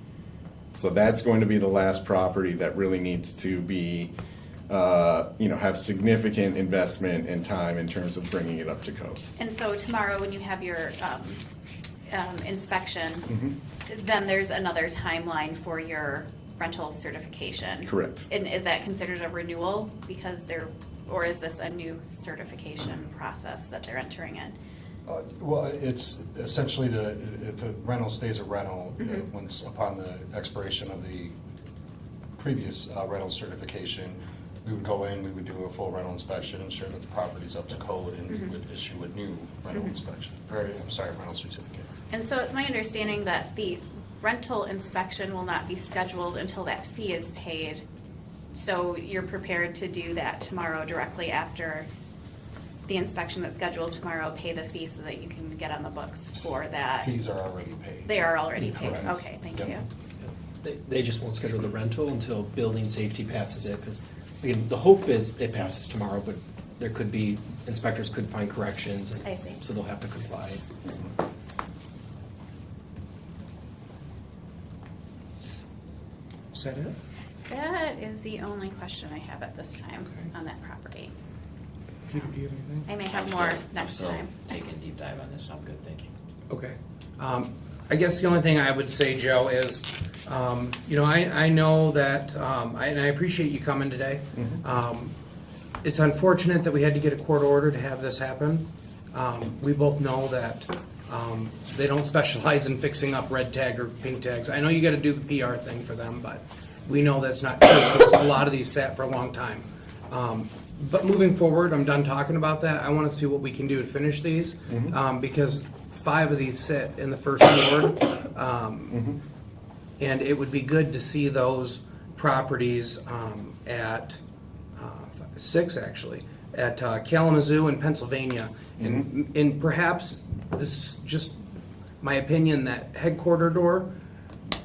So that's going to be the last property that really needs to be, have significant investment and time in terms of bringing it up to code. And so tomorrow, when you have your inspection, Mm-hmm. then there's another timeline for your rental certification. Correct. And is that considered a renewal or is this a new certification process that they're entering in? Well, it's essentially if a rental stays a rental, Mhm. once upon the expiration of the previous rental certification, we would go in, we would do a full rental inspection, ensure that the property's up to code, and we would issue a new rental inspection, rental certificate. And so it's my understanding that the rental inspection will not be scheduled until that fee is paid. So you're prepared to do that tomorrow directly after the inspection that's scheduled tomorrow, pay the fee so that you can get on the books for that? Fees are already paid. They are already paid? Correct. Okay, thank Yep. you. They just won't schedule the rental until building safety passes it, because, again, the hope is it passes tomorrow, but there could be, inspectors could find corrections. I see. So they'll have to comply. Is that it? That is the only question I have at this time Okay. on that property. Peter, do you have anything? I may have I'm more still- next I'm still time. taking a deep dive on this, I'm good, thank you. Okay. I guess the only thing I would say, Joe, is, I know that, and I appreciate you coming today. It's unfortunate that we had to get a court order to have this happen. We both know that they don't specialize in fixing up red tag or pink tags. I know you gotta do the PR thing for them, but we know that's not true, because a lot of these sat for a long time. But moving forward, I'm done talking about that. I wanna see what we can do to finish these, because 5 of these sit in the first ward. And it would be good to see those properties at 6, actually, at Kalamazoo in Pennsylvania. And perhaps, this is just my opinion, that headquarter door,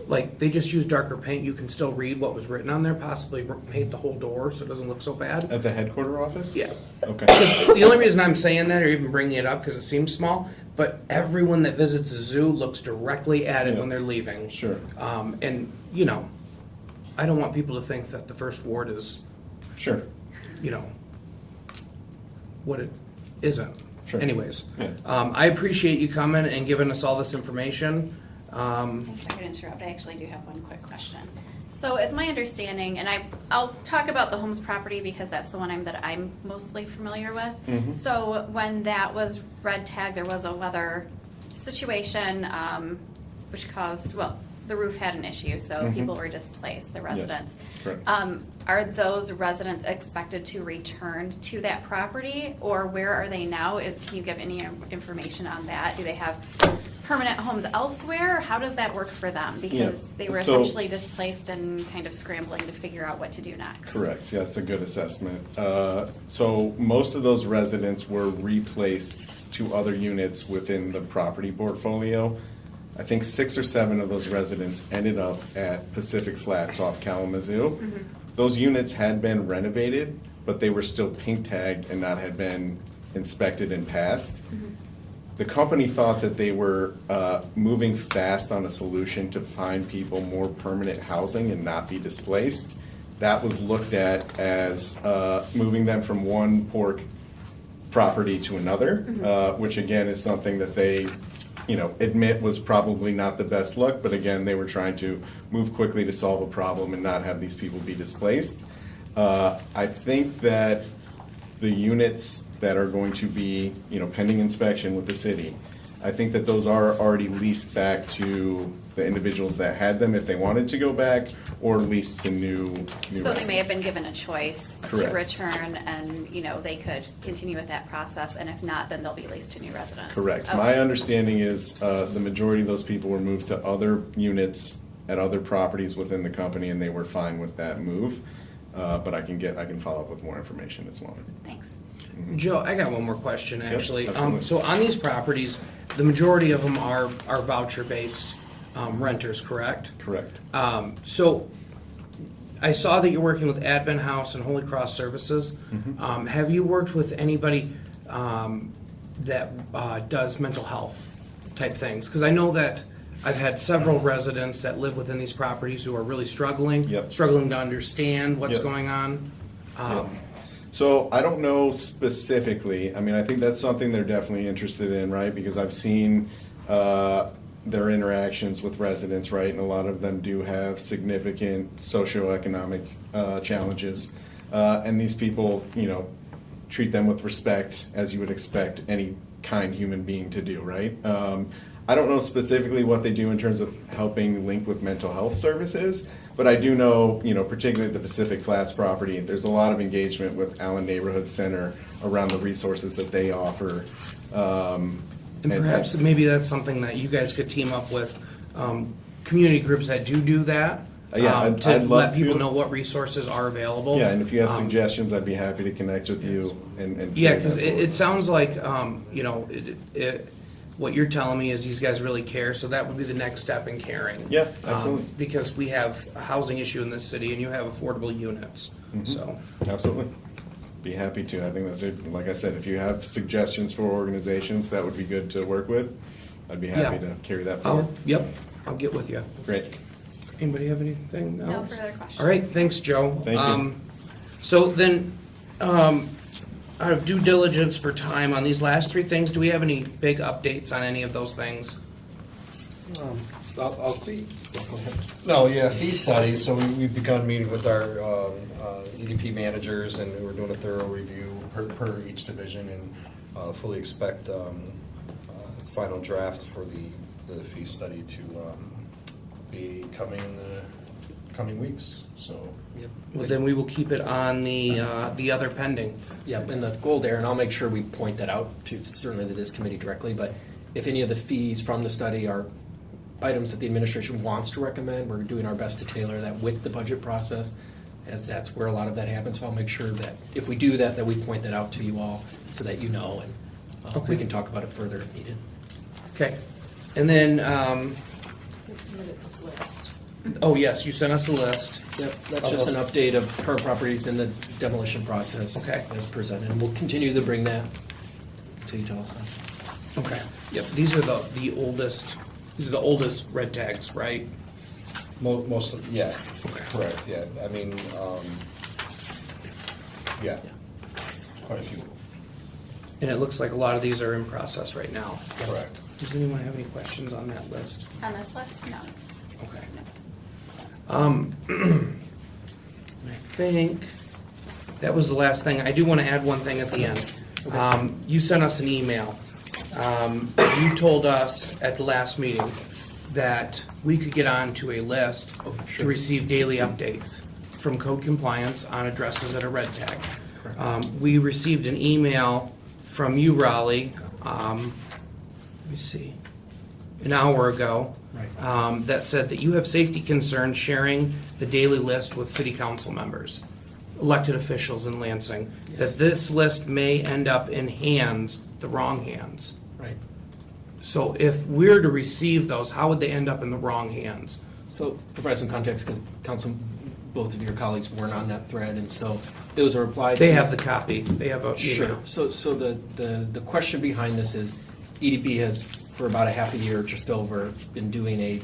like, they just use darker paint. You can still read what was written on there, possibly paint the whole door so it doesn't look so bad. At the headquarter office? Yeah. Okay. Because the only reason I'm saying that, or even bringing it up, because it seems small, but everyone that visits the zoo looks directly at it Yeah. when they're leaving. Sure. And, I don't want people to think that the first ward is, Sure. what it isn't. Sure. Anyways, Yeah. I appreciate you coming and giving us all this information. Thanks, I could interrupt. I actually do have one quick question. So it's my understanding, and I'll talk about the Holmes property because that's the one that I'm mostly familiar with. So when that was red tagged, there was a weather situation, which caused, well, the roof had an issue, so people were displaced, the residents. correct. Are those residents expected to return to that property, or where are they now? Can you give any information on that? Do they have permanent homes elsewhere? How does that work for them? Because they were So- essentially displaced and kind of scrambling to figure out what to do next. Correct, yeah, that's a good assessment. So most of those residents were replaced to other units within the property portfolio. I think 6 or 7 of those residents ended up at Pacific Flats off Kalamazoo. Those units had been renovated, but they were still pink tagged and not had been inspected and passed. The company thought that they were moving fast on a solution to find people more permanent housing and not be displaced. That was looked at as moving them from one pork property to another, which again is something that they, admit was probably not the best look, but again, they were trying to move quickly to solve a problem and not have these people be displaced. I think that the units that are going to be, pending inspection with the city, I think that those are already leased back to the individuals that had them if they wanted to go back, or leased to new So they may have residents. been given a choice to Correct. return, and, they could continue with that process, and if not, then they'll be leased to new residents. Correct. Okay. My understanding is the majority of those people were moved to other units at other properties within the company, and they were fine with that move. But I can follow up with more information as well. Thanks. Joe, I got one more question, actually. absolutely. So on these properties, the majority of them are voucher-based renters, correct? Correct. So I saw that you're working with Advent House and Holy Cross Services. Have you worked with anybody that does mental health type things? Because I know that I've had several residents that live within these properties who are really struggling, Yep. struggling to understand what's Yep. going on. So I don't know specifically. I mean, I think that's something they're definitely interested in, right? Because I've seen their interactions with residents, right? And a lot of them do have significant socioeconomic challenges. And these people, treat them with respect as you would expect any kind human being to do, right? I don't know specifically what they do in terms of helping link with mental health services, but I do know, particularly at the Pacific Flats property, there's a lot of engagement with Allen Neighborhood Center around the resources that they offer. And perhaps maybe that's something that you guys could team up with community groups that do that. Yeah, I'd to love let people to. know what resources are available. Yeah, and if you have Um, suggestions, I'd be happy to connect with you and. Yeah, carry because that it forward. sounds like, what you're telling me is these guys really care, so that would be the next step in caring. Yeah, absolutely. Because we have a housing issue in this city, and you have affordable units, so. Absolutely. Be happy to. I think that's it. Like I said, if you have suggestions for organizations that would be good to work with, I'd be happy Yeah. to carry that forward. I'll get with you. Great. Anybody have anything No else? further questions. All right, thanks, Joe. Thank you. So then, out of due diligence for time on these last 3 things, do we have any big updates on any of those things? I'll No, yeah, fee studies, so we've begun meeting with our EDP managers, and we're doing a thorough review per each division, and fully expect final draft for the fee study to be coming in the coming weeks, so. Well, then we will keep it on the other pending. Yeah, and the goal there, and I'll make sure we point that out to certainly to this committee directly, but if any of the fees from the study are items that the administration wants to recommend, we're doing our best to tailor that with the budget process, as that's where a lot of that happens. So I'll make sure that if we do that, that we point that out to you all so that you know, and Okay. we can talk about it further if needed. Okay. And then, They submitted this list. oh yes, you sent us a list. Yep, that's just an update of current properties in the demolition process. Okay. As presented, and we'll continue to bring that to you, also. Okay. Yep, these are the oldest, these are the oldest red tags, right? Most of, yeah, correct, yeah, I mean, yeah, quite a few, And it looks like a lot of these are in process right now. correct. Does anyone have any questions on that list? On this list, no. Okay. I think that was the last thing. I do want to add one thing at the end. You sent us an email. You told us at the last meeting that we could get on to a list to receive daily updates from code compliance on addresses that are red tag. We received an email from you, Raleigh, let me see, an hour ago, that said that you have safety concerns sharing the daily list with city council members, elected officials in Lansing, that this list may end up in hands, the wrong hands. Right. So if we're to receive those, how would they end up in the wrong hands? So provide some context, because council, both of your colleagues weren't on that thread, and so it was a reply. They to- have the copy, they have a Sure. email. So the question behind this is EDP has, for about a half a year, just over, been doing a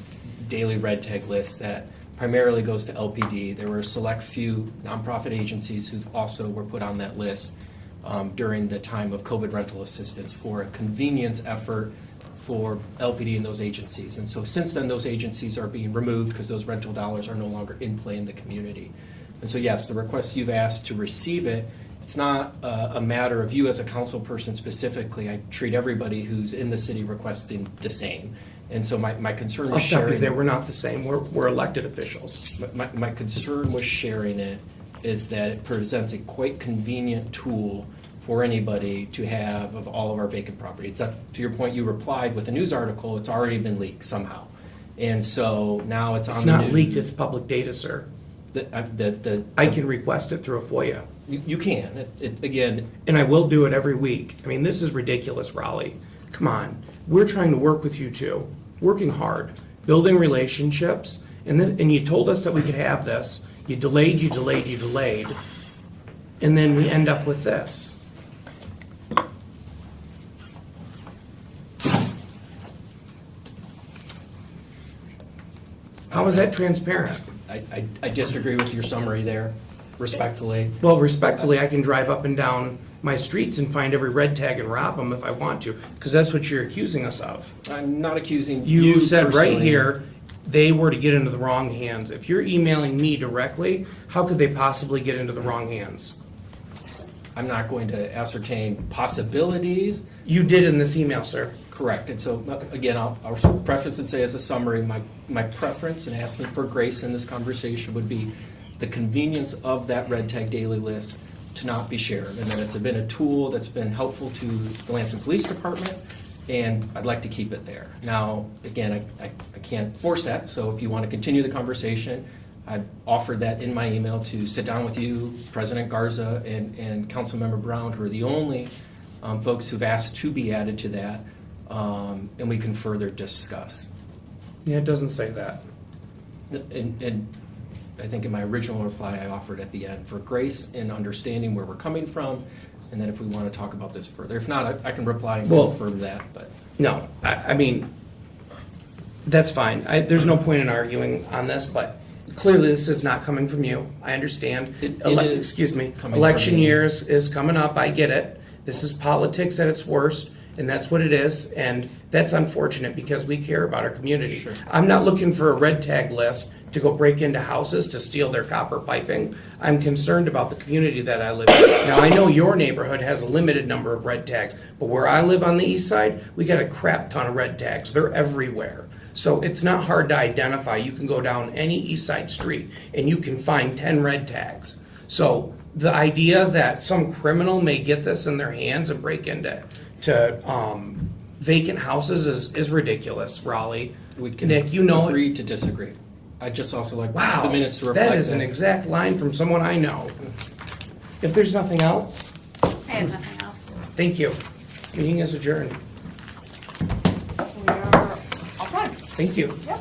daily red tag list that primarily goes to LPD. There were a select few nonprofit agencies who also were put on that list during the time of COVID rental assistance for a convenience effort for LPD and those agencies. And so since then, those agencies are being removed because those rental dollars are no longer in play in the community. And so yes, the request you've asked to receive it, it's not a matter of you as a council person specifically. I treat everybody who's in the city requesting the same. And so my concern I'll was stop you sharing. there, we're not the same, we're elected officials. My concern with sharing it is that it presents a quite convenient tool for anybody to have of all of our vacant property. It's up, to your point, you replied with a news article, it's already been leaked somehow. And so now it's on It's the not news. leaked, it's public data, sir. I can request it through a FOIA, You can, again, and I will do it every week. I mean, this is ridiculous, Raleigh. Come on, we're trying to work with you two, working hard, building relationships, and you told us that we could have this. You delayed, and then we end up with this. How is that transparent? I disagree with your summary there, respectfully. Well, respectfully, I can drive up and down my streets and find every red tag and rob them if I want to, because that's what you're accusing us of. I'm not accusing You said right personally. here, they were to get into the wrong hands. If you're emailing me directly, how could they possibly get into the wrong hands? I'm not going to ascertain possibilities. You did in this email, sir. Correct. And so, again, I'll preface and say as a summary, my preference in asking for grace in this conversation would be the convenience of that red tag daily list to not be shared, and that it's been a tool that's been helpful to the Lansing Police Department, and I'd like to keep it there. Now, again, I can't force that, so if you want to continue the conversation, I've offered that in my email to sit down with you, President Garza, and Councilmember Brown, who are the only folks who've asked to be added to that, and we can further discuss. Yeah, it doesn't say that. And I think in my original reply, I offered at the end for grace and understanding where we're coming from, and then if we want to talk about this further. If not, I can reply and Well- confirm that, but. No, I mean, that's fine. There's no point in arguing on this, but clearly this is not coming from you. I understand. It is Excuse me. coming from Election me. year is coming up. I get it. This is politics at its worst, and that's what it is. And that's unfortunate because we care about our community. Sure. I'm not looking for a red tag list to go break into houses to steal their copper piping. I'm concerned about the community that I live in. Now, I know your neighborhood has a limited number of red tags, but where I live on the east side, we got a crap ton of red tags. They're everywhere. So it's not hard to identify. You can go down any east side street and you can find 10 red tags. So the idea that some criminal may get this in their hands and break into vacant houses is ridiculous, Raleigh. We can Nick, you know it. agree to disagree. I'd just also like Wow, the minutes to reflect that is an exact line from someone I know. If there's nothing else, I have nothing else. thank you. Meeting is adjourned. We are all done. Thank you. Yep.